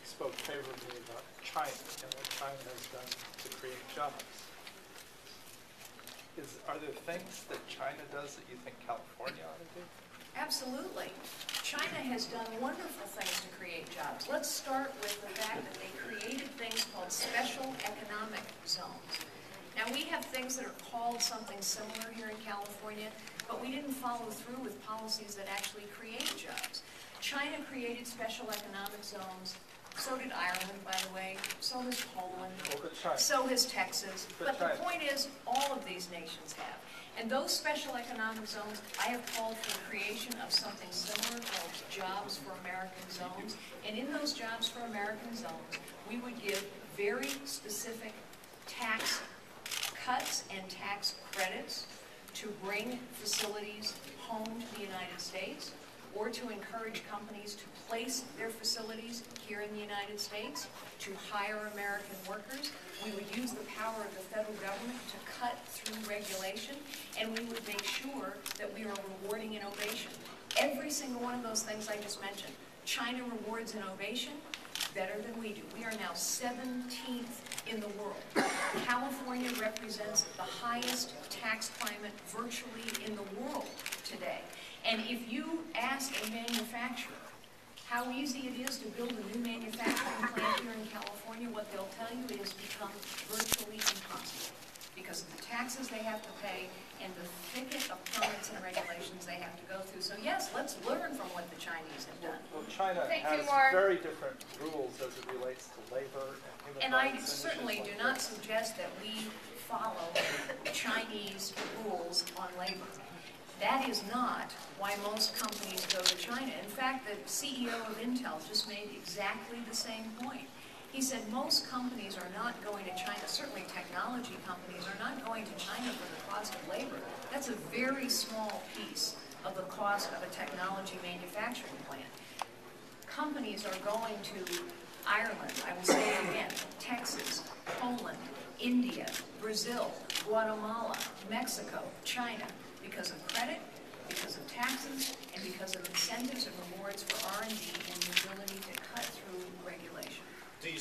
spoke favorably about China and what China has done to create jobs. Are there things that China does that you think California ought to do? Absolutely. China has done wonderful things to create jobs. Let's start with the fact that they created things called special economic zones. Now, we have things that are called something similar here in California, but we didn't follow through with policies that actually create jobs. China created special economic zones. So did Ireland, by the way. So has Poland. So has Texas. But the point is, all of these nations have. And those special economic zones, I have called for the creation of something similar called Jobs for American Zones. And in those Jobs for American Zones, we would give very specific tax cuts and tax credits to bring facilities home to the United States, or to encourage companies to place their facilities here in the United States, to hire American workers. We would use the power of the federal government to cut through regulation, and we would make sure that we are rewarding innovation. Every single one of those things I just mentioned, China rewards innovation better than we do. We are now 17th in the world. California represents the highest tax climate virtually in the world today. And if you ask a manufacturer how easy it is to build a new manufacturing plant here in California, what they'll tell you, it has become virtually impossible because of the taxes they have to pay and the thicket of permits and regulations they have to go through. So yes, let's learn from what the Chinese have done. Well, China has very different rules as it relates to labor and human rights. And I certainly do not suggest that we follow Chinese rules on labor. That is not why most companies go to China. In fact, the CEO of Intel just made exactly the same point. He said most companies are not going to China, certainly technology companies are not going to China for the cost of labor. That's a very small piece of the cost of a technology manufacturing plant. Companies are going to Ireland, I will say it again, Texas, Poland, India, Brazil, Guatemala, Mexico, China, because of credit, because of taxes, and because of incentives and rewards for R&D and the ability to cut through regulation. Do you